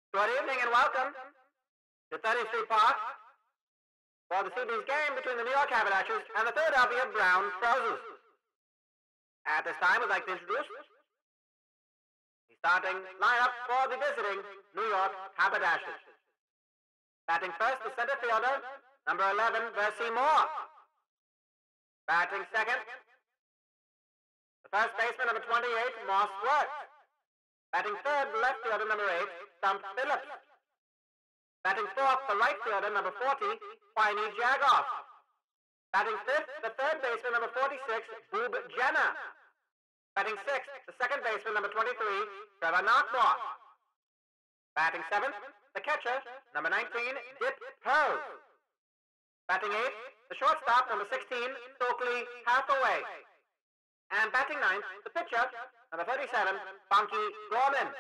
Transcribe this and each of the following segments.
Good evening and welcome to 30th Street Park for this evening's game between the New York Haberdashers and the Philadelphia Brown Trousers. At this time, I'd like to introduce the starting lineup for the visiting New York Haberdashers. Batting first, the center fielder, number 11, Versi Moore. Batting second, the first baseman, number 28, Moss Worth. Batting third, the left fielder, number 8, Stump Phillips. Batting fourth, the right fielder, number 40, Whitey Jagoff. Batting fifth, the third baseman, number 46, Boob Jenner. Batting sixth, the second baseman, number 23, Trevor Knockmore. Batting seventh, the catcher, number 19, Dip Pearl. Batting eighth, the shortstop, number 16, Stokely Hathaway. And batting ninth, the pitcher, number 37, Funky Gorman.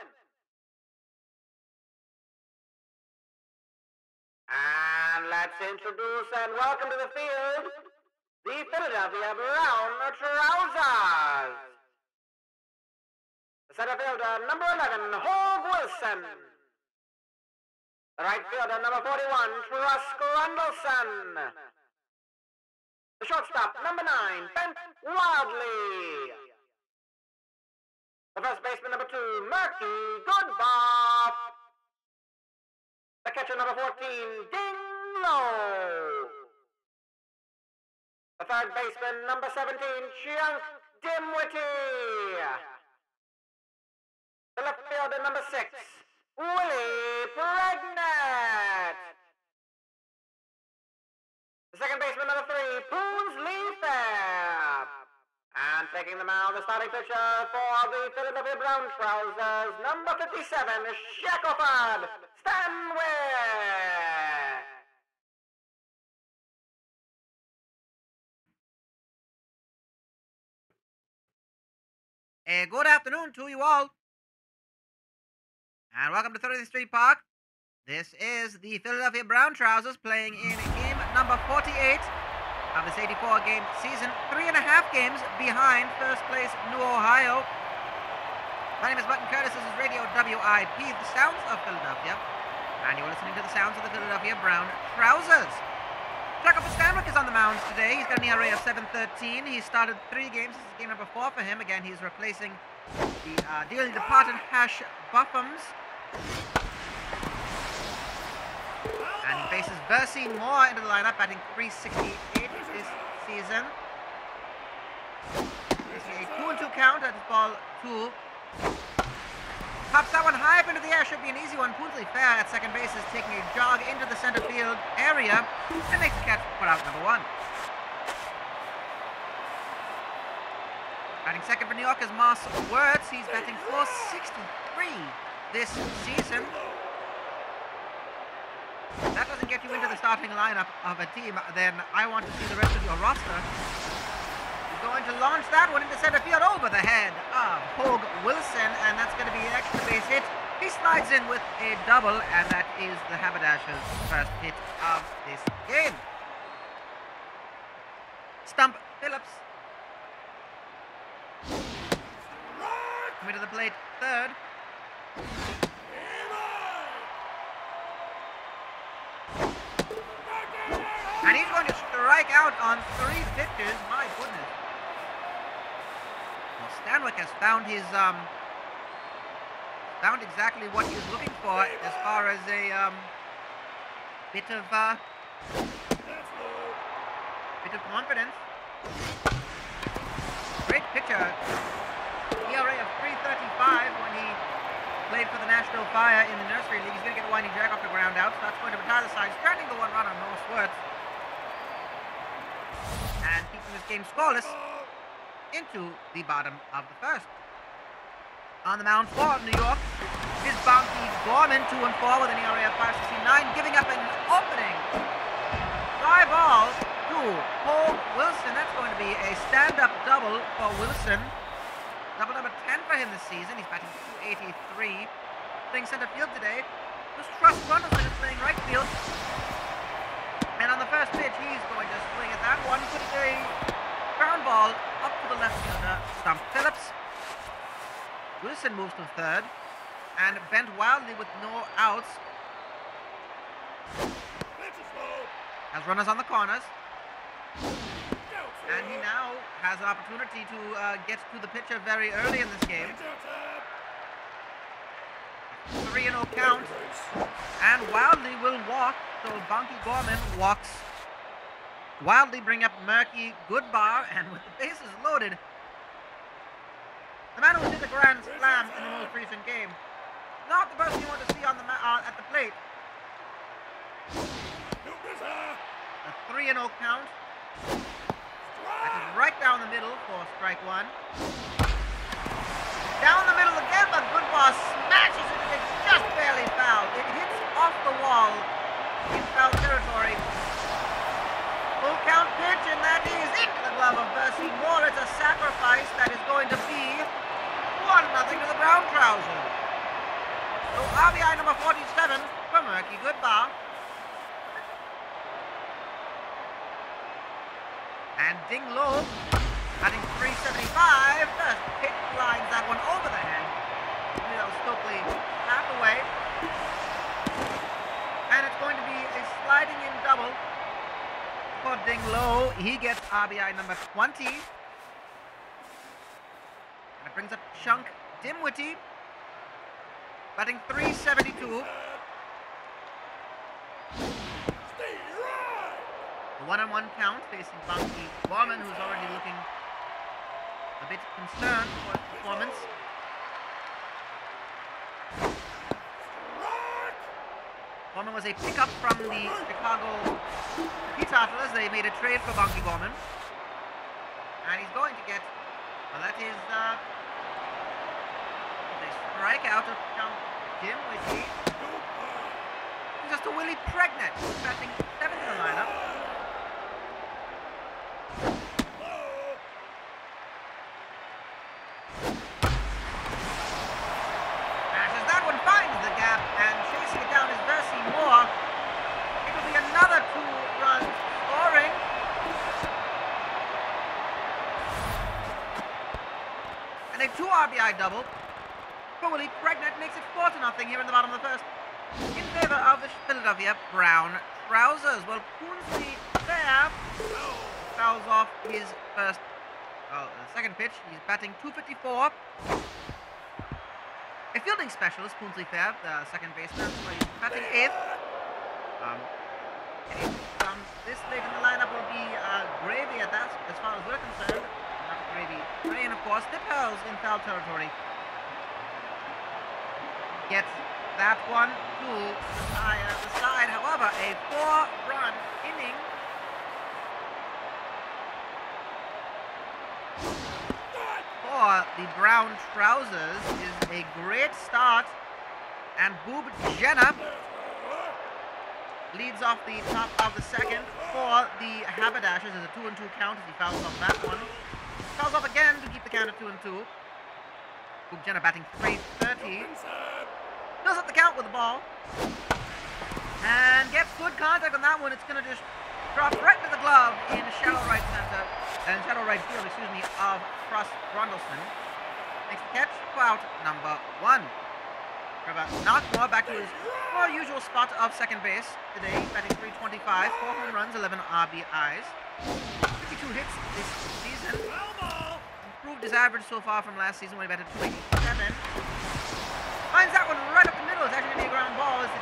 And let's introduce and welcome to the field, the Philadelphia Brown Trousers. The center fielder, number 11, Hogue Wilson. The right fielder, number 41, Trusk Rundleson. The shortstop, number 9, Bent Wildley. The first baseman, number 2, Murky Goodbar. The catcher, number 14, Ding Low. The third baseman, number 17, Chunk Dimwitty. The left fielder, number 6, Willie Pregnant. The second baseman, number 3, Poons Leafair. And taking the mound, the starting pitcher for the Philadelphia Brown Trousers, number 57, Shackelford Stanwyck. Good afternoon to you all, and welcome to 30th Street Park. This is the Philadelphia Brown Trousers playing in game number 48 of this 84-game season, 3.5 games behind first place New Ohio. My name is Mutton Curtis. This is Radio WIP, the sounds of Philadelphia, and you're listening to the sounds of the Philadelphia Brown Trousers. Shackelford Stanwyck is on the mound today. He's got an ERA of 7.13. He started 3 games. This is game number 4 for him. Again, he's replacing the dearly departed Hash Buffums. And he faces Versi Moore into the lineup, batting .368 this season. Facing a 2-2 count at ball 2. Pops that one high up into the air, should be an easy one. Poons Leafair at second base is taking a jog into the center field area and makes the catch for out number 1. Batting second for New York is Moss Worth. He's batting .463 this season. If that doesn't get you into the starting lineup of a team, then I want to see the rest of your roster. He's going to launch that one into center field over the head of Hogue Wilson, and that's going to be an extra base hit. He slides in with a double, and that is the Haberdashers' first hit of this game. Stump Phillips coming to the plate third. And he's going to strike out on 3 pitches. My goodness. Well, Stanwyck has found his found exactly what he's looking for as far as a bit of confidence. Great pitcher. ERA of 3.35 when he played for the National Fire in the Nursery League. He's going to get Whitey Jagoff the ground out, so that's going to retire the side, stranding the 1 run on Moss Worth. And keeping this game scoreless into the bottom of the first. On the mound for New York is Funky Gorman, 2-4 with an ERA of 5.69, giving up an opening fly ball to Hogue Wilson. That's going to be a stand-up double for Wilson. Double number 10 for him this season. He's batting .283. Playing center field today. This Trusk Rundleson is playing right field. And on the first pitch, he's going to swing at that one. Putting a ground ball up to the left fielder, Stump Phillips. Wilson moves to third. and bent wildly with no outs. Has runners on the corners. And he now has an opportunity to get to the pitcher very early in this game. 3-0 count. And Wildly will walk. So Bonky Gorman walks. Wildly bring up Murky Goodbar. And with the bases loaded, the man who hit the grand slam in the most recent game, not the person you want to see on the at the plate. A 3-0 count. That is right down the middle for strike one. Down the middle again, but Goodbar smashes it and it's just barely fouled. It hits off the wall in foul territory. Full count pitch, and that is into the glove of Percy Moore. It's a sacrifice that is going to be 1-0 to the Brown Trousers. So RBI number 47 for Murky Goodbar. And Ding Low, batting 375, first hit lines that one over the head. That was Stokely half away. And it's going to be a sliding in double for Ding Low. He gets RBI number 20. And it brings up Chunk Dimwitty, batting 372. A 1-1 count facing Bonky Gorman, who's already looking a bit concerned for his performance. Gorman was a pickup from the Chicago Teetotalers. They made a trade for Bonky Gorman. And he's going to get, well, that is a strikeout of Chunk Dimwitty. Just a Willie Pregnant, batting 7th in the lineup. RBI double for Willie Pregnant makes it 4-0 here in the bottom of the first in favor of the Philadelphia Brown Trousers. Well, Poonsley there fouls off his second pitch. He's batting 254. A fielding specialist, Poonsley Fair, the second baseman, so he's batting 8th. This late in the lineup will be gravy at that, as far as we're concerned. Gravy. Rain, of course, Nip Hurls in foul territory. Gets that one to the side. However, a 4-run inning. For the Brown Trousers is a great start. And Boob Jenner leads off the top of the second for the Haberdashers. There's a 2-2 count as he fouls off that one. Fouls off again to keep the count at 2-2. Boob Jenner batting 330. Fills up the count with the ball. And gets good contact on that one. It's going to just drop right to the glove in shallow right center. And shallow right field, of Frost Brundleston. Makes the catch for out number 1. Trevor Knockmore back to his more usual spot of second base today. Batting 325. 4 home runs, 11 RBIs. 52 hits this season. Improved his average so far from last season when he batted 287. Finds that one right up the middle. It's actually going to be a ground ball as it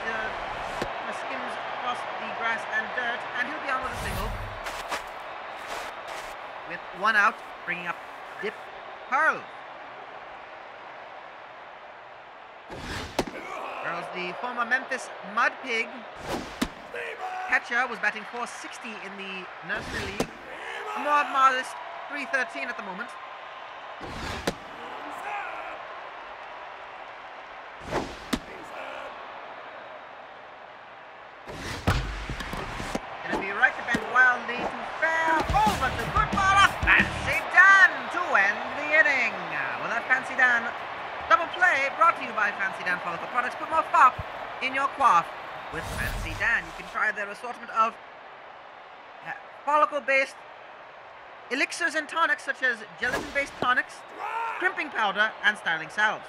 skims across the grass and dirt. And he'll be on with a single. With 1 out, bringing up Dip Pearl. Pearl's the former Memphis Mud Pig catcher, was batting 460 in the Nursery League. A more modest 313 at the moment. Gonna be right to bend wildly to fair over to good ball off Fancy Dan to end the inning. Well, that Fancy Dan double play brought to you by Fancy Dan Follicle Products. Put more fop in your quaff with Fancy Dan. You can try their assortment of follicle-based elixirs and tonics, such as gelatin-based tonics, crimping powder, and styling salves.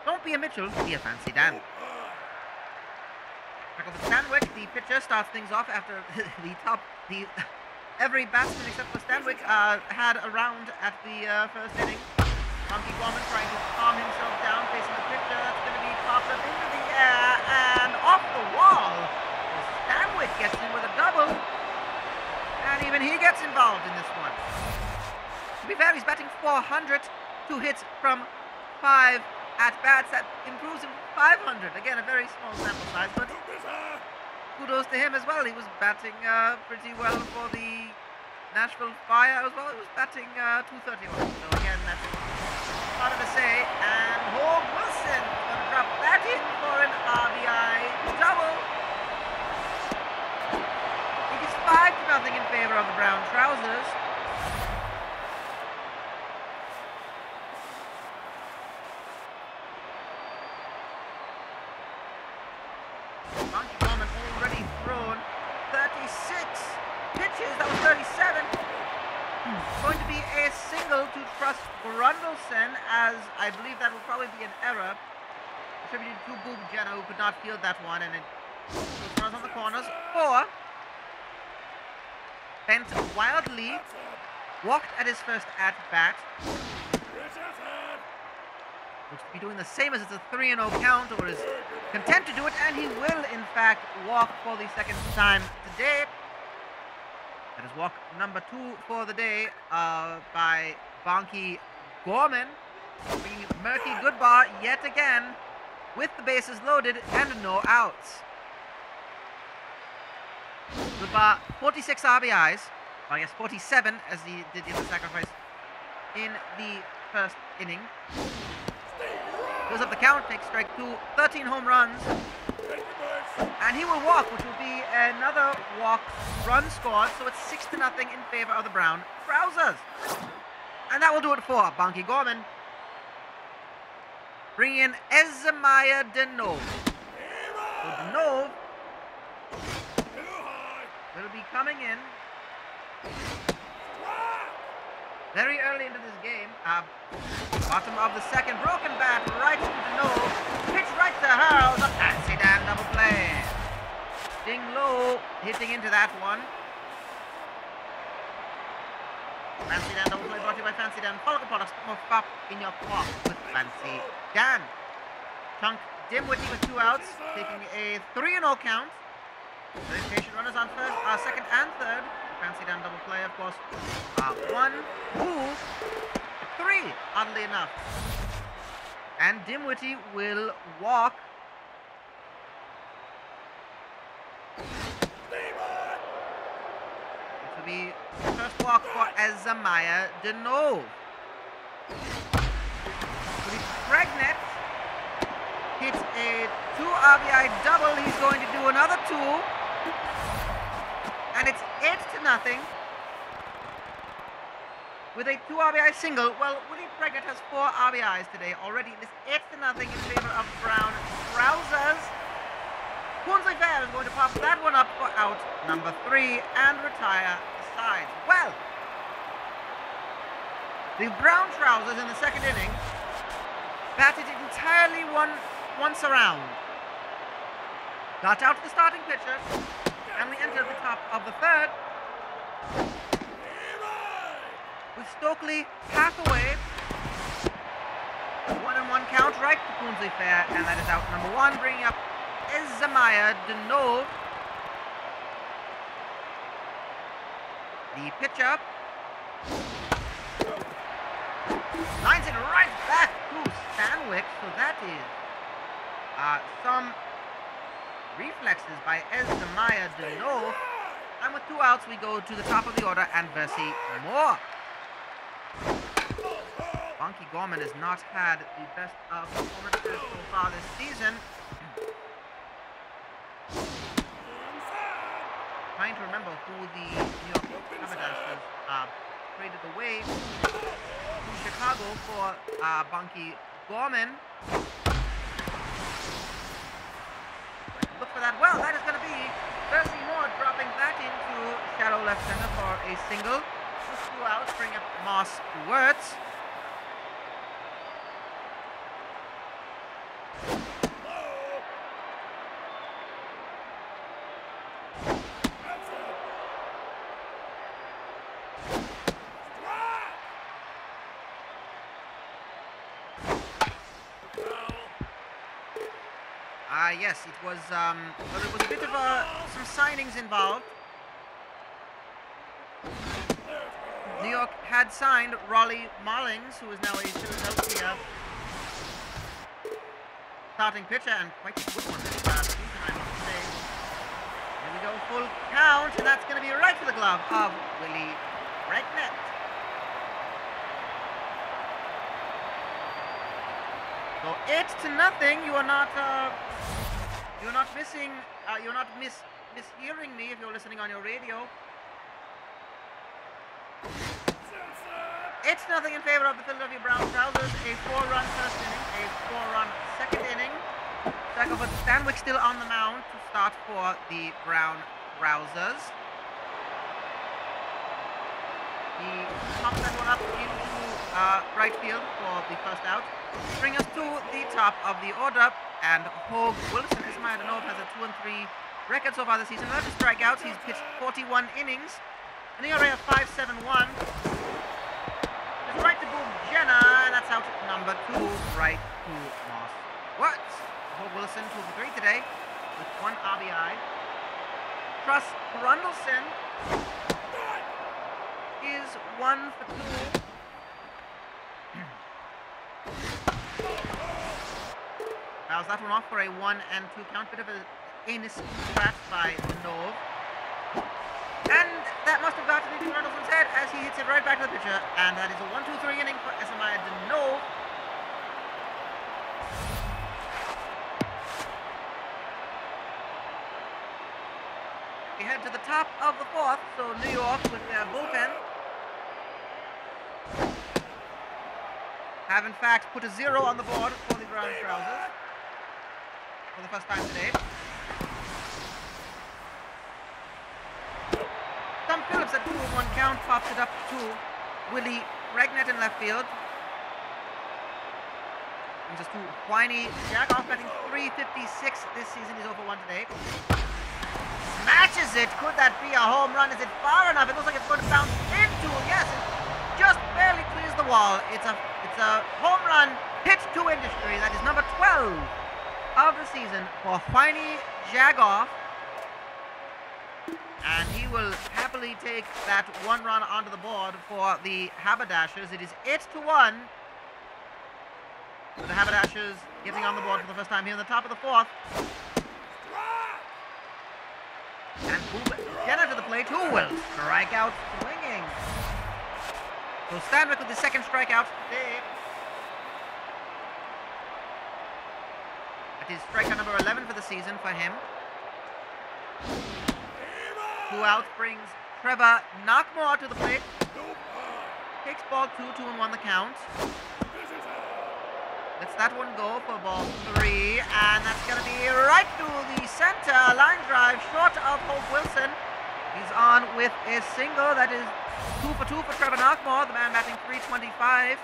Don't be a Mitchell, be a Fancy Dan. Back over to Stanwyck. The pitcher starts things off after every batsman except for Stanwyck had a round at the first inning. Bunky Gorman trying to calm himself down, facing the pitcher. That's going to be popped up into the air and off the wall. Stanwyck gets in with a double, and even he gets involved in this one. To be fair, he's batting .400, 2 hits from 5 at-bats. That improves him to 500. Again, a very small sample size, but kudos to him as well. He was batting pretty well for the Nashville Fire as well. He was batting .231. So again, that's harder to say. And Hogue Wilson going to drop that in for an RBI double. It is 5-0 in favor of the brown trousers. Bunky Gorman already thrown 36 pitches. That was 37. Going to be a single to Trust Grundleson, as I believe that will probably be an error attributed to Boob Jenner, who could not field that one, and it runs on the corners. 4. Bent wildly, walked at his first at-bat. Looks to be doing the same as it's a 3-0 count, or is content to do it, and he will, in fact, walk for the second time today. That is walk number 2 for the day by Bunky Gorman. Bringing Murky Goodbar yet again with the bases loaded and no outs. Goodbar, 46 RBIs. Well, I guess 47 as he did in the sacrifice in the first inning. Goes up the count, takes strike 2, 13 home runs. And he will walk, which will be another walk run scored. So it's 6-0 in favor of the brown trousers. And that will do it for Bunky Gorman. Bring in Ezemiah Denove. So Denove will be coming in very early into this game. Bottom of the second, broken bat right to Denove. Pitch right to Hurls. A Fancy Dan double play. Ding low, hitting into that one. Fancy Dan double play brought to you by Fancy Dan. Follow the products, more pop in your crop with Fancy Dan. Chunk Dimwitty with 2 outs, taking a 3-0 count. Very patient runners on first, second and third. Fancy Dan double play, of course. 1, 2, 3, oddly enough. And Dimwitty will walk. It will be the first walk for Ezemiah Denove. Will be pregnant. Hits a 2 RBI double. He's going to do another 2. And it's 8-0. With a 2 RBI single. Well, Willie Pregnant has 4 RBIs today already. It is 8-0 in favor of brown trousers. Coonsley Fair is going to pop that one up for out number 3 and retire the side. Well, the brown trousers in the second inning batted entirely once around. Got out to the starting pitcher, and we entered the top of the third. With Stokely half away. 1-1 count right to Coonsley Fair, and that is out number 1, bringing up Ezemiah Denove. The pitch-up. Lines it right back to Stanwyck, so that is some reflexes by Ezemiah Denove. And with 2 outs, we go to the top of the order and Versi Moore. Bunky Gorman has not had the best of performances so far this season. Trying to remember who the New York Haberdashers traded away to Chicago for Bunky Gorman. Look for that. Well, that is going to be Versi Moore dropping that into shallow left center for a single. Just 2 outs, bring up Moss Wirtz. Yes, it was, well, there was a bit of some signings involved. New York had signed Raleigh Mullings, who is now a Philadelphia starting pitcher, and quite a good one this season, I must say. Here we go, full count, and that's going to be right to the glove of Willie Regnet. So 8-0. You are not missing. You're not mishearing me if you're listening on your radio. 8-0 in favor of the Philadelphia Brown Trousers. A 4-run first inning, a 4-run second inning. Jacob Stanwyck still on the mound to start for the Brown Trousers. He pops that one up into right field for the first out. Bring us to the top of the order, and Hogue Wilson, Ismail Danov, has a 2-3 record so far this season. 11 strikeouts. He's pitched 41 innings. An ERA of 5.71. Right to Boom Jenna, and that's out number 2, right to Moss Words. Hogue Wilson 2 for 3 today with 1 RBI. Truss Rundleson is 1 for 2. Fouls that one off for a 1-2 count. Bit of an anus scratch by Danov. And that must have gotten into Rundleson's head as he hits it right back to the pitcher. And that is a 1-2-3 inning for Ismail Danov. We head to the top of the 4th, so New York with their bullpen have in fact put a 0 on the board for the Brown Trousers for the first time today. Tom Phillips at 2-1 count pops it up to Willie Regnet in left field. And just to whiny Jagoff, batting .356 this season. He's over 1 today. Smashes it. Could that be a home run? Is it far enough? It looks like it's going to bounce into. Yes, it just barely clears the wall. It's a home run hit to industry. That is number 12 of the season for whiny Jagoff. And he will happily take that 1 run onto the board for the Haberdashers. It is 8-1. With the Haberdashers getting on the board for the first time here in the top of the 4th. And Jenna to the plate, who will strike out swinging. So Stanwyck with the second strikeout today. That is strikeout number 11 for the season for him. 2 outs brings Trevor Knockmore to the plate. Takes ball 2, 2-1 the count. Lets that one go for ball 3, and that's going to be right to the center. Line drive short of Hogue Wilson. He's on with a single. That is 2 for 2 for Trevor Knockmore, the man batting .325.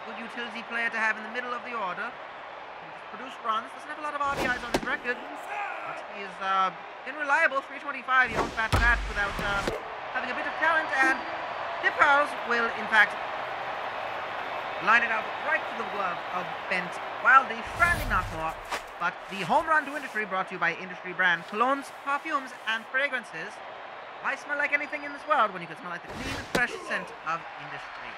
Good utility player to have in the middle of the order. Produced runs. Doesn't have a lot of RBIs on his record, but he is been reliable. .325. You don't bat that without having a bit of talent, and Dip Earls will, in fact, line it out right to the glove of Bent Wildly, Franny Knockmore. But the home run to industry brought to you by Industry Brand colognes, perfumes, and fragrances. Why smell like anything in this world when you can smell like the clean, fresh scent of industry?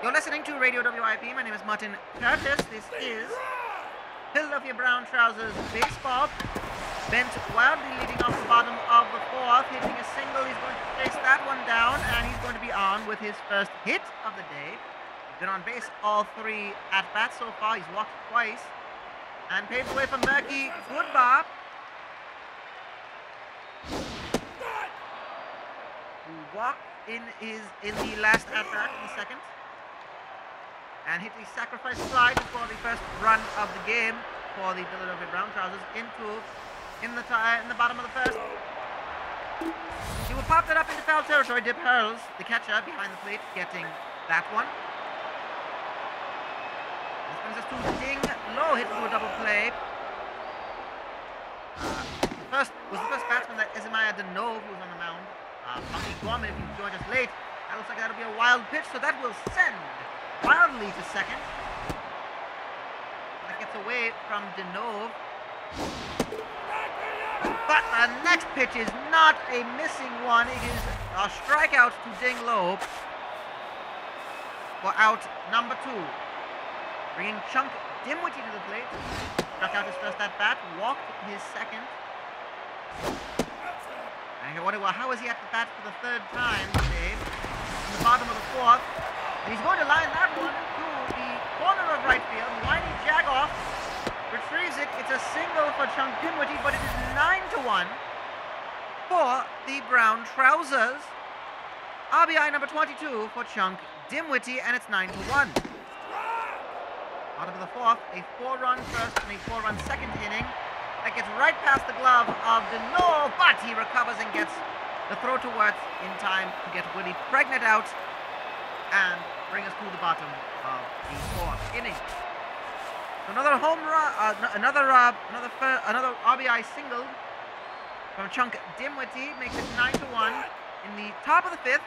You're listening to Radio WIP. My name is Mutton Curtis. This is Philadelphia Brown Trousers Baseball. Bent Wildly leading off the bottom of the 4th, hitting a single. He's going to chase that one down, and he's going to be on with his first hit of the day. He's been on base all 3 at-bats so far. He's walked twice and paved the way for Murky Goodbar, who walked in the last at-bat in the second, and hit the sacrifice slide for the first run of the game for the Philadelphia Brown Trousers in the bottom of the first. He will pop that up into foul territory. Dip Hurls, the catcher behind the plate, getting that one. This brings us to Ding Low, hit to a double play. The first batsman that Ismail Danov, who was on the mound. Bucky Gorman, if you joined us late, that looks like that'll be a wild pitch, so that will send Wildly to second. away from Denove. But the next pitch is not a missing one. It is a strikeout to Ding Low for out number 2. Bringing Chunk Dimwitty to the plate. Struck out his first at bat, walked his second. And you're wondering, well, how is he at the bat for the 3rd time today? In the bottom of the 4th. And he's going to line that one to the corner of right field. Whiny Jagoff retrieves it. It's a single for Chunk Dimwitty, but it is 9-1 for the Brown Trousers. RBI number 22 for Chunk Dimwitty, and it's 9-1. Bottom of the 4th, a 4-run first and a 4-run second inning. That gets right past the glove of Denove, but he recovers and gets the throw to Wirtz in time to get Willie Pregnant out and bring us to the bottom of the 4th inning. So another home run, another RBI single from Chunk Dimwitty makes it 9-1. In the top of the 5th,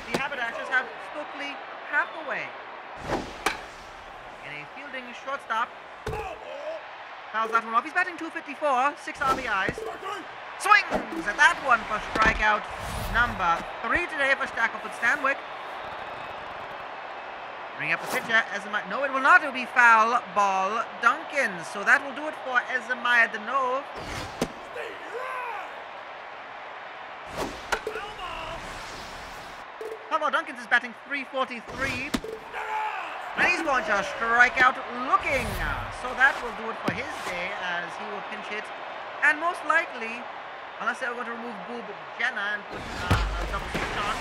the Haberdashers have Stokely Hathaway in a fielding shortstop. Fouls that one off. He's batting .254, 6 RBIs. Swings at that one for strikeout number 3 today for Stacklefoot Stanwyck. Bring up the pitcher, Ezemiah. No, it will not. It will be foul ball Duncan. So that will do it for Ezemiah Denove. Foul ball Duncans is batting .343. And he's going to strike out looking. So that will do it for his day as he will pinch hit. And most likely, unless they're going to remove Boob Jenna and put a double switch on,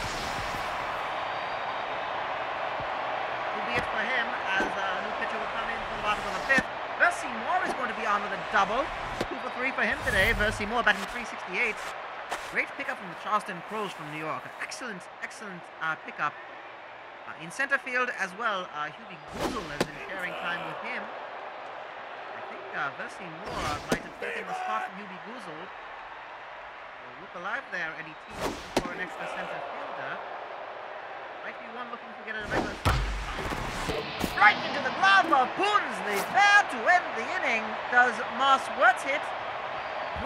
will be it for him as a new pitcher will come in from the bottom of the 5th. Versi Moore is going to be on with a double. 2 for 3 for him today. Versi Moore batting .368. Great pickup from the Charleston Crows from New York. An excellent pickup. In center field as well, Hubie Goozle has been sharing time with him. I think Versi Moore might have taken the spot from Hubie Goozle. Look alive there, Eddie T looking for an extra center fielder. Might be one looking to get a regular spot. Right into the glove of Poonsley. There to end the inning. Does Moss Wirtz hit?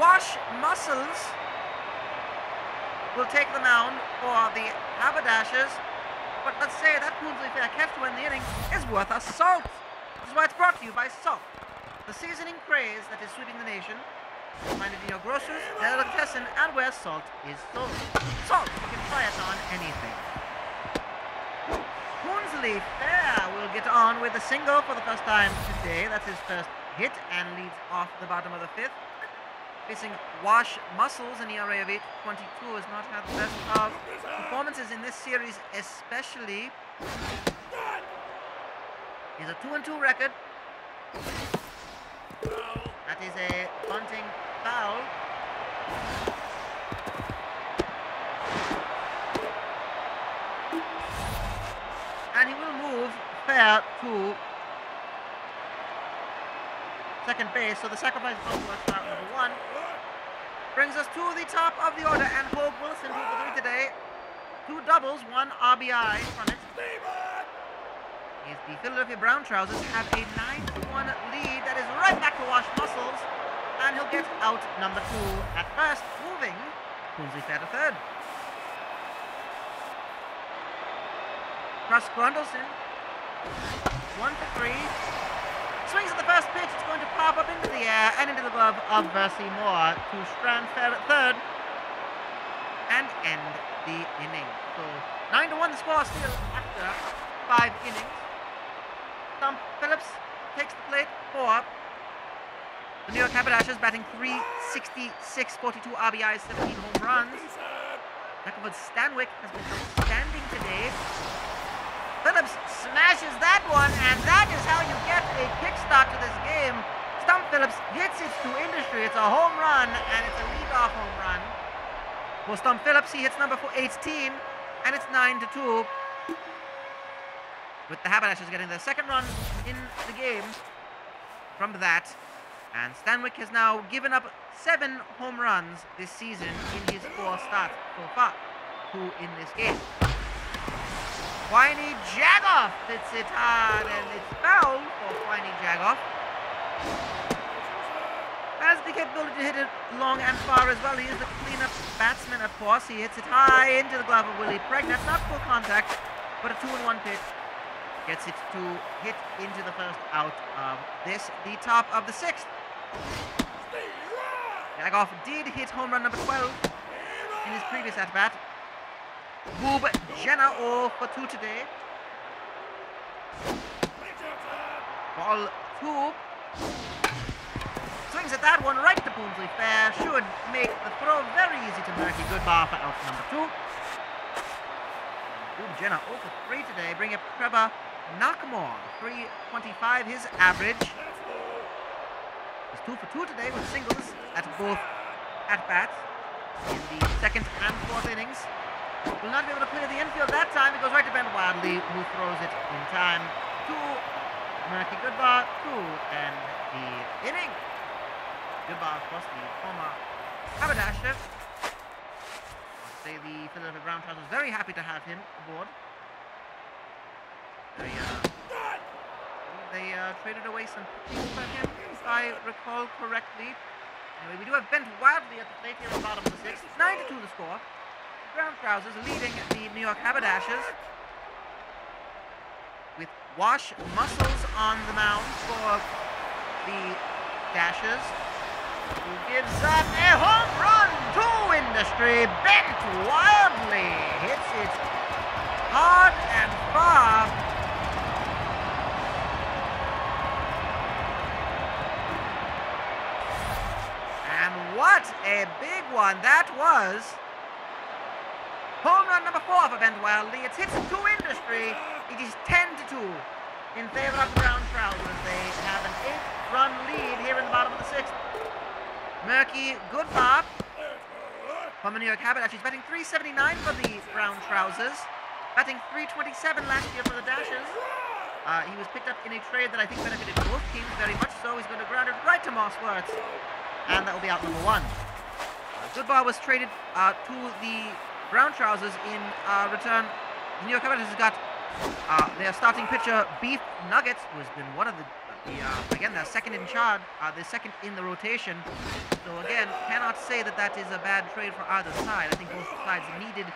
Wash Muscles will take the mound for the Haberdashers. But let's say that Poonsley fair catch to end the inning is worth a salt. This is why it's brought to you by Salt, the seasoning craze that is sweeping the nation. Find it in your grocers, delicatessen, and where salt is sold. Salt, you can try it on anything. Poonsley fair will get on with a single for the first time today. That's his first hit and leads off the bottom of the 5th. Facing Wash Muscles, an ERA of 8.22, has not had the best of performances in this series, especially. He's a 2-2 record. That is a bunting foul. And he will move fair to second base, so the sacrifice goes to out number 1. Brings us to the top of the order, and Hope Wilson, 2 for 3 today. 2 doubles, 1 RBI from it. Is the Philadelphia Brown Trousers have a 9-1 lead that is right back to Wash Muscles, and he'll get out number 2 at first, moving Poonsley fair to third. Russ Grundleson, 1 for 3. Swings at the first pitch, it's going to pop up into the air and into the glove of Versi Moore to strand fair at third and end the inning. So 9-1 the score still after 5 innings. Stump Phillips takes the plate for the New York Haberdashers, batting .366, 42 RBIs, 17 home runs. Stacklefoot Stanwyck has been outstanding today. Phillips smashes that one, and that is how you get a kickstart to this game. Stump Phillips hits it to industry. It's a home run, and it's a leadoff home run. For Stump Phillips, he hits number 18, and it's 9-2. With the Haberdashers getting their second run in the game from that. And Stanwyck has now given up 7 home runs this season in his 4 starts so far. 2 in this game. Whiny Jagoff hits it hard, and it's foul for Whiny Jagoff. Has the capability to hit it long and far as well. He is the cleanup batsman, of course. He hits it high into the glove of Willie Pregnant. Not full contact, but a 2-1 pitch. Gets it to hit into the first out of this, the top of the 6th. Jagoff did hit home run number 12 in his previous at-bat. Boob Jenner 0 for 2 today. Ball 2. Swings at that one right to Boomsley Fair. Should make the throw very easy to Murky. Good bar for out number 2. Boob Jenner 0 for 3 today. Bring up Trevor Knockmore. 325 his average. He's 2 for 2 today with singles at both at-bats in the 2nd and 4th innings. Will not be able to clear the infield that time. It goes right to Ben Wadley, who throws it in time to Murky. Good bar, 2, and the inning. Good bar, of course, the former Haberdasher. I'll say the Philadelphia Brown Trousers very happy to have him aboard. They traded away some pitching for him, if I recall correctly. Anyway, we do have Bent Wadley at the plate here at the bottom of the 6th. 9-2 the score. Brown Trousers leading the New York Haberdashers with Wash Muscles on the mound for the Dashers, who gives up a home run to industry. Bent wildly hits it hard and far. And what a big one that was. Home run number 4 for Ben Wildly. It's hit to industry. It is 10-2 in favor of the Brown Trousers. They have an 8-run lead here in the bottom of the 6th. Murky, good bar from the New York Haberdashers. He's batting .379 for the Brown Trousers. Batting .327 last year for the Dashers. He was picked up in a trade that I think benefited both teams very much so. He's going to ground it right to Moss Wertz. And that will be out number 1. Goodbar was traded to the Brown Trousers in return. The New York Haberdashers has got their starting pitcher, Beef Nuggets, who has been one of the again, they're second in charge, they're second in the rotation. So again, cannot say that that is a bad trade for either side. I think both sides needed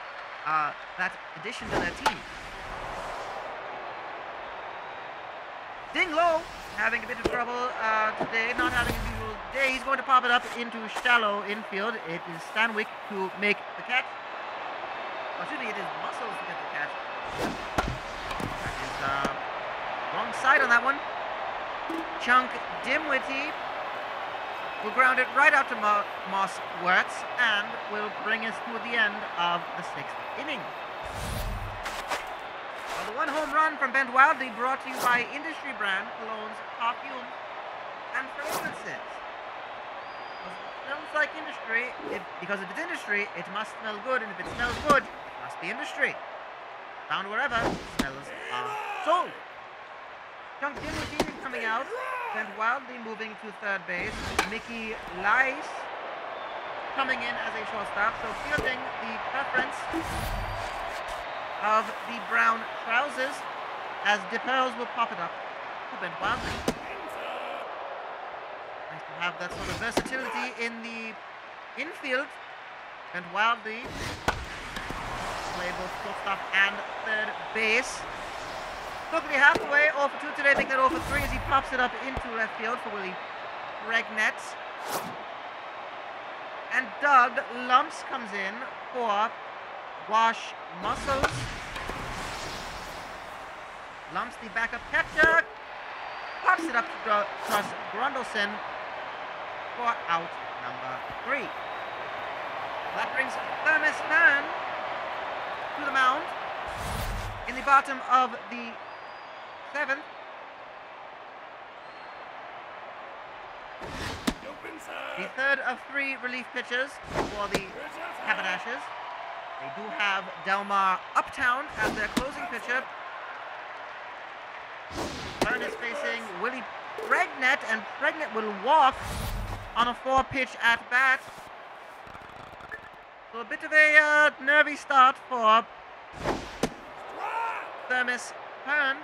that addition to their team. Ding Low having a bit of trouble today, not having a usual day. He's going to pop it up into shallow infield. It is Stanwyck to make the catch. Excuse me, it is Muscles to get the catch. That is wrong side on that one. Chunk Dimwitty will ground it right out to Moss Wertz and will bring us to the end of the 6th inning. Well, the 1 home run from Bent Wildly brought to you by Industry Brand Colognes, Perfumes, and Fragrances. It smells like industry, because if it's industry, it must smell good, and if it smells good, it must be industry. Found wherever smells are sold. Chunk Dimwitty is coming out. Bent Wildly moving to 3rd base. Mickey Lice coming in as a shortstop. So fielding the preference of the Brown Trousers as DePerles will pop it up to Bent Wildly. Nice to have that sort of versatility in the infield. Bent Wildly play both shortstop and 3rd base. Quickly halfway, 0 for 2 today, making it 0 for 3 as he pops it up into left field for Willie Pregnant. And Doug Lumps comes in for Wash Muscles. Lumps, the backup catcher, pops it up to Grundleson for out number 3. That brings Thermos Hearn to the mound in the bottom of the 7th. The 3rd of 3 relief pitchers for the Haberdashers. They do have Delmar Uptown as their closing pitcher. Hearn is facing Willie Pregnant, and Pregnant will walk on a 4-pitch at bat. So a bit of a nervy start for Thermos Hearn.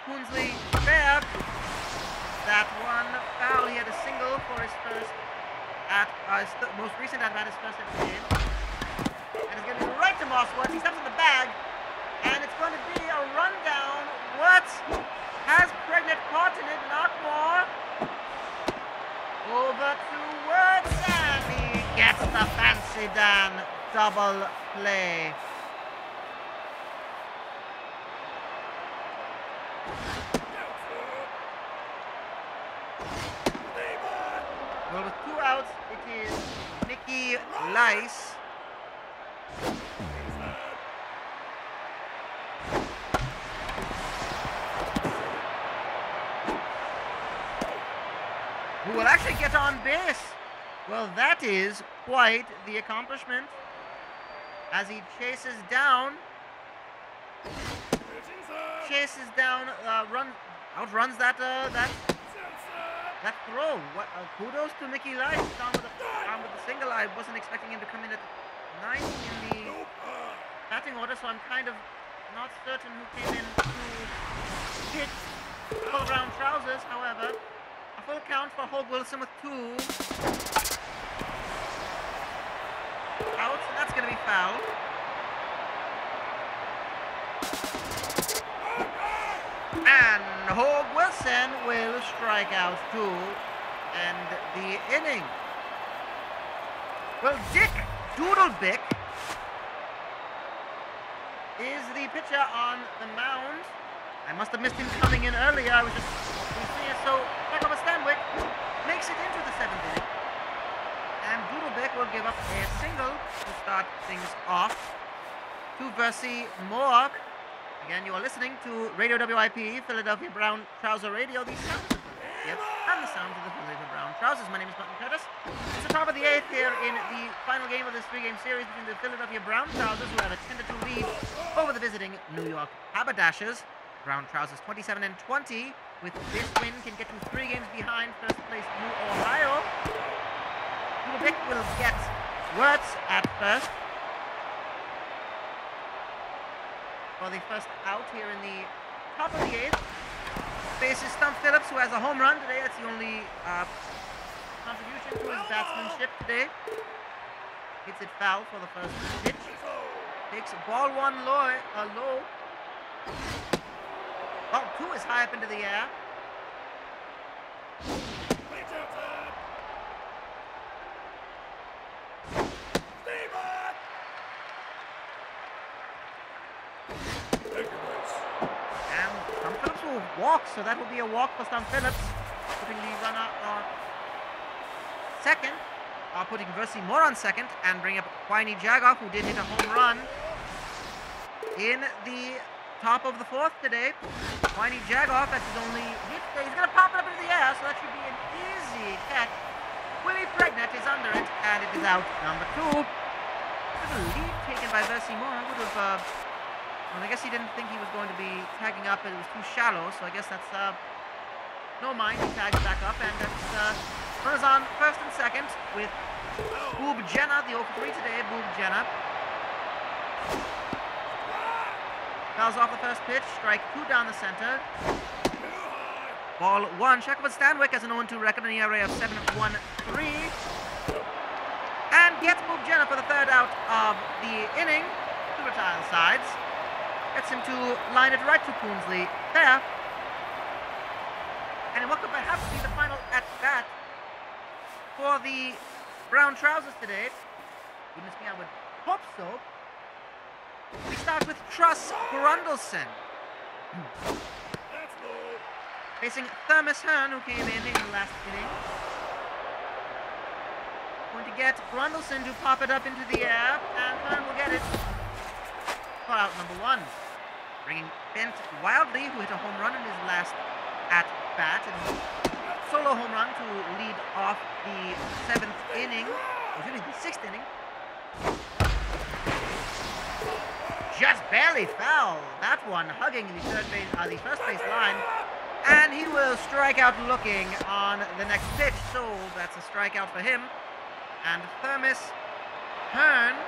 Poonsley fair. That one foul. He had a single for his first most recent at his first ever game. And it's going to be right to Mossworth. He steps in the bag. And it's going to be a rundown. What? Has Pregnant caught in it? Not more. Over to Words, and he gets the fancy Dan double play. Well, with 2 outs, it is Nicky Lice. Who will actually get on base. Well, that is quite the accomplishment. As he chases down, outruns that throw. What? Kudos to Nicky Lice down with the single. I wasn't expecting him to come in at 9th in the batting order, so I'm kind of not certain who came in to hit full brown trousers. However, a full count for Hogue Wilson with 2 outs, and that's going to be foul. And Hogue Wilson will strike out 2 and the inning. Well, Dick Doodlebick is the pitcher on the mound. I must have missed him coming in earlier. I was just seeing it. So Jacob Stanwyck makes it into the 7th inning. And Doodlebick will give up a single to start things off to Versi Moore. Again, you are listening to Radio WIP, Philadelphia Brown Trouser Radio. The sounds of and the sounds of the Philadelphia Brown Trousers. My name is Mutton Curtis. It's the top of the 8th here in the final game of this 3-game series between the Philadelphia Brown Trousers, who have a 10-2 lead over the visiting New York Haberdashers. Brown Trousers 27-20. With this win, can get to 3 games behind first place New Ohio. Doodlebick will get Words at first. For the first out here in the top of the 8th. Faces Stump Phillips, who has a home run today. That's the only contribution to his batsmanship today. Hits it foul for the first pitch. Takes ball 1 low. Ball 2 is high up into the air. Walk, so that will be a walk for Stump Phillips, putting the runner on second, putting Versi Moore on second, and bring up Quiney Jagoff, who did hit a home run in the top of the 4th today. Quiney Jagoff, that's his only hit today. He's going to pop it up into the air, so that should be an easy catch. Willie Pregnant is under it, and it is out number 2. There's a lead taken by Versi Moore. I would have well, I guess he didn't think he was going to be tagging up, and it was too shallow, so I guess that's no mind. He tags back up, and that's runners on first and second with Boob Jenner, the 0-for-3 today. Boob Jenner fouls off the first pitch, strike 2 down the center. Ball 1. Jacob Stanwyck has an 0-2 record and an ERA of 7.13, and gets Boob Jenner for the 3rd out of the inning to retire the sides. Gets him to line it right to Poonsley there. And what could perhaps be the final at-bat for the Brown Trousers today? Goodness me, I would hope so. We start with Truss Grundleson. Facing Thermos Hearn, who came in the last inning. Going to get Grundleson to pop it up into the air, and Hearn will get it for out number 1. Bringing Bent Wildly, who hit a home run in his last at-bat, and solo home run to lead off the 7th inning, or really the 6th inning. Just barely foul. That one hugging the first base line, and he will strike out looking on the next pitch, so that's a strikeout for him. And Thermos Hearn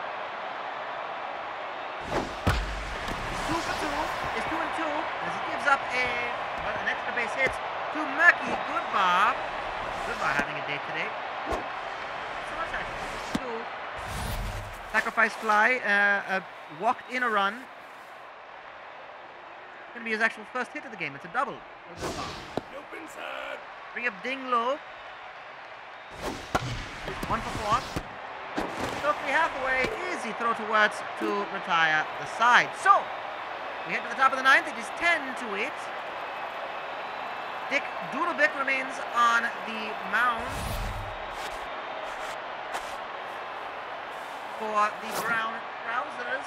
is 2 for 2, is 2 and 2, as he gives up an extra base hit to Murky Goodbar. Goodbar having a day today. So much actually. Two. Sacrifice fly, walked in a run. Going to be his actual first hit of the game. It's a double. Bring up Ding low. 1 for 4. Stokely Hathaway, easy throw towards to retire the side. So, we head to the top of the 9th. It is 10-8. Dick Doodlebick remains on the mound for the Brown Trousers.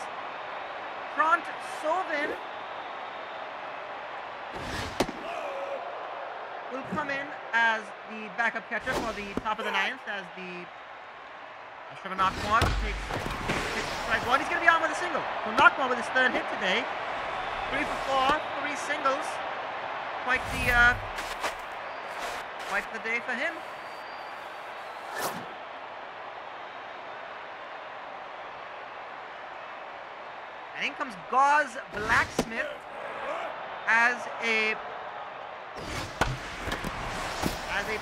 Front Sovin will come in as the backup catcher for the top of the 9th as the Trevor Knockmore takes strike one. He's going to be on with a single. So Knockmore with his 3rd hit today. 3 for 4, 3 singles. Quite the day for him. And in comes Gauze Blacksmith as a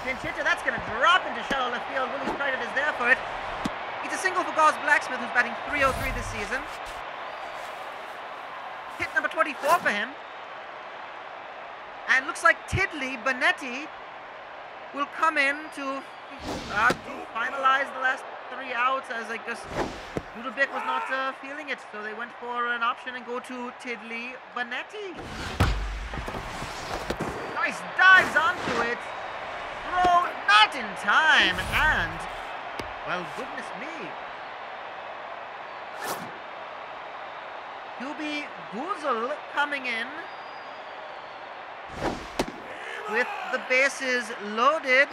pinch hitter. That's going to drop into shallow left field. Willie Strider is there for it. It's a single for Gauze Blacksmith, who's batting .303 this season. Hit number 24 for him. And looks like Tiddly Bonetti will come in to finalize the last 3 outs, as I guess Doodlebick was not feeling it, so they went for an option and go to Tiddly Bonetti. Nice dives onto it. Throw not in time, and, well, goodness me. QB Goozle coming in with the bases loaded.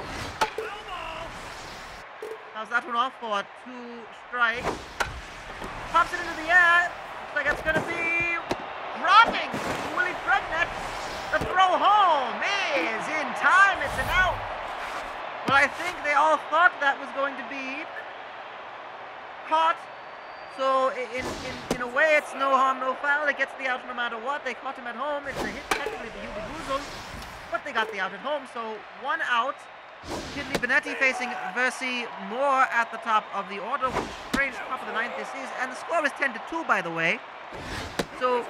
How's that one off for 2 strikes? Pops it into the air. Looks like it's going to be dropping. Willie Pregnant. The throw home is in time. It's an out. But I think they all thought that was going to be caught. So in a way, it's no harm, no foul. It gets the out no matter what. They caught him at home. It's a hit technically to Hubie Goozle, but they got the out at home. So 1 out. Tiddly Bonetti facing Versi Moore at the top of the order, which is strange top of the 9th this is. And the score is 10-2, by the way. So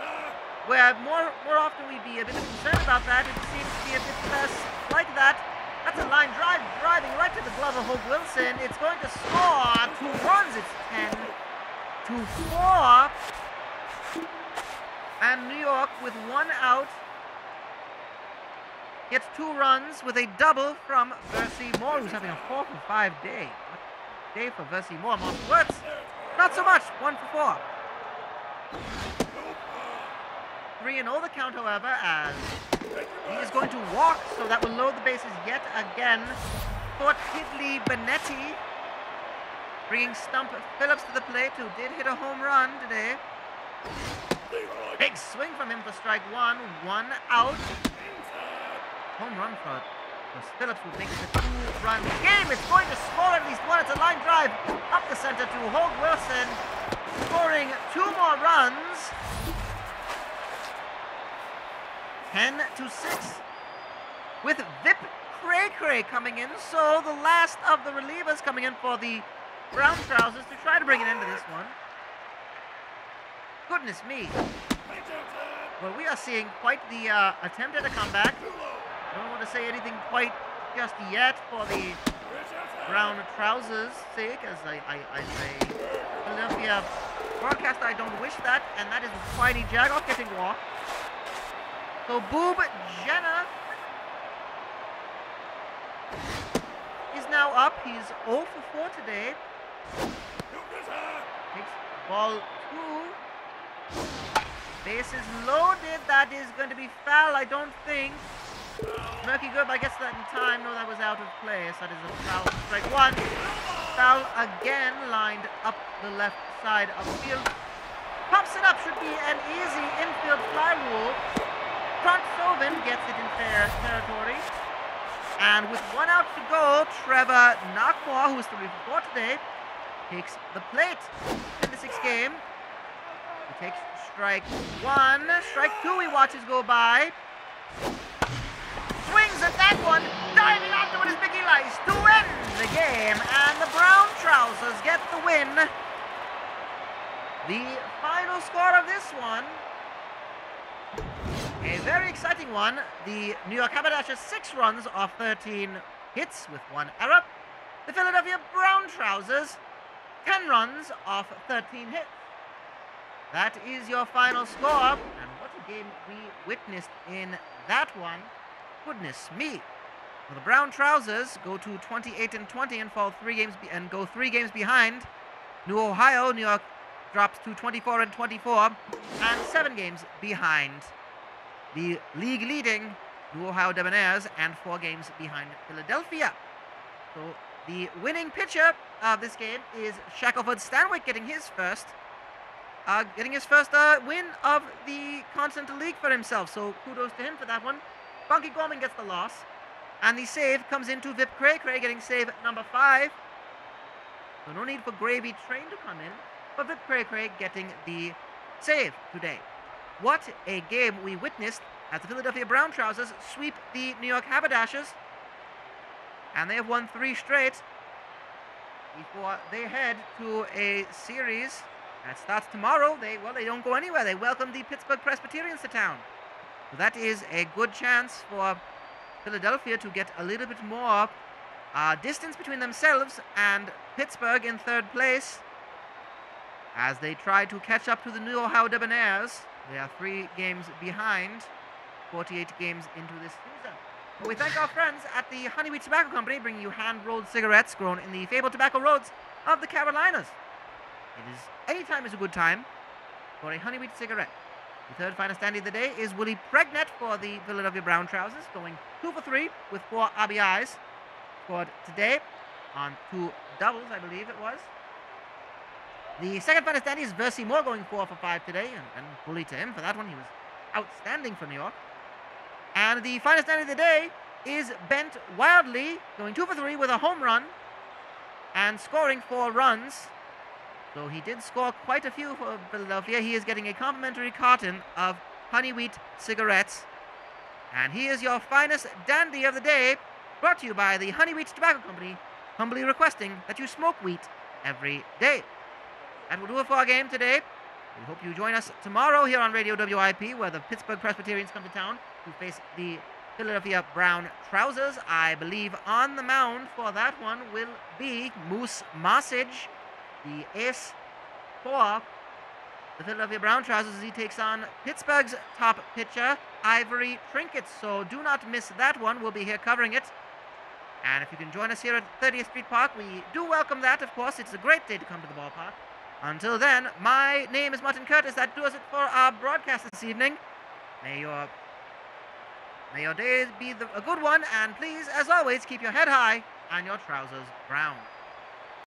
where more often we'd be a bit concerned about that, it seems to be a bit less like that. That's a line drive, driving right to the glove of Hope Wilson. It's going to score 2 runs. It's 10-4. And New York with 1 out gets 2 runs with a double from Versi Moore, who's having a 4 for 5 day. What a day for Versi Moore. Martin Wirtz, not so much. 1 for 4. 3-0 the count, however, as he is going to walk, so that will load the bases yet again for Tiddly Bonetti. Bringing Stump Phillips to the plate, who did hit a home run today. Big swing from him for strike 1. 1 out. Home run for Phillips will make it a 2-run game. It's going to score at least 1. It's a line drive up the center to Hope Wilson, scoring 2 more runs. 10-6. With Vip Cray coming in. So the last of the relievers coming in for the Brown Trousers to try to bring an end to this one. Goodness me. Well, we are seeing quite the attempt at a comeback. I don't want to say anything quite just yet for the Brown Trousers' sake, as I say Philadelphia broadcaster, I don't wish that, and that is Whitey Jagoff getting walked. So Boob Jenner is now up. He's 0 for 4 today. Takes ball 2. Bases loaded. That is going to be foul, I don't think. Murky Goodbye gets that in time. No, that was out of place. That is a foul. Strike 1. Foul again, lined up the left side of the field. Pops it up. Should be an easy infield fly rule. Front Sovin gets it in fair territory. And with 1 out to go, Trevor Knockmore, who is 3 for 4 today, takes the plate. In the 6th game, he takes strike 1. Strike 2 he watches go by. Swings at that one, diving onto it is Mickey Lice to win the game, and the Brown Trousers get the win. The final score of this one, a very exciting one. The New York Haberdashers 6 runs off 13 hits with 1 error. The Philadelphia Brown Trousers 10 runs off 13 hits. That is your final score, and what a game we witnessed in that one. Goodness me. Well, the Brown Trousers go to 28-20 and fall 3 games and go 3 games behind. New York drops to 24-24 and 7 games behind the league-leading New Ohio Debonaires and 4 games behind Philadelphia. So the winning pitcher of this game is Shackelford Stanwyck, getting his first win of the Continental League for himself. So kudos to him for that one. Bunky Gorman gets the loss, and the save comes into Vip Cray Cray, getting save number 5. So no need for Gravy Train to come in, but Vip Cray Cray getting the save today. What a game we witnessed as the Philadelphia Brown Trousers sweep the New York Haberdashers, and they have won 3 straight before they head to a series that starts tomorrow. They don't go anywhere. They welcome the Pittsburgh Presbyterians to town. So that is a good chance for Philadelphia to get a little bit more distance between themselves and Pittsburgh in 3rd place as they try to catch up to the New Ohio Debonaires. They are 3 games behind, 48 games into this season. But we thank our friends at the Honeyweed Tobacco Company, bringing you hand-rolled cigarettes grown in the fabled tobacco roads of the Carolinas. Any time is a good time for a Honeyweed cigarette. The 3rd finest dandy of the day is Willie Pregnett for the Philadelphia Brown Trousers, going 2 for 3 with 4 RBIs. Scored today on 2 doubles, I believe it was. The 2nd finest dandy is Versi Moore, going 4 for 5 today, and bully to him for that one. He was outstanding for New York. And the finest dandy of the day is Bent Wildly, going 2 for 3 with a home run and scoring 4 runs. So he did score quite a few for Philadelphia. He is getting a complimentary carton of honey wheat cigarettes. And he is your finest dandy of the day, brought to you by the Honey Wheat Tobacco Company, humbly requesting that you smoke wheat every day. That will do it for our game today. We hope you join us tomorrow here on Radio WIP, where the Pittsburgh Presbyterians come to town to face the Philadelphia Brown Trousers. I believe on the mound for that one will be Moose Marsage, the ace for the Philadelphia Brown Trousers, as he takes on Pittsburgh's top pitcher, Ivory Trinkets. So do not miss that one. We'll be here covering it. And if you can join us here at 30th Street Park, we do welcome that, of course. It's a great day to come to the ballpark. Until then, my name is Mutton Curtis. That does it for our broadcast this evening. May your day be a good one, and please, as always, keep your head high and your trousers brown.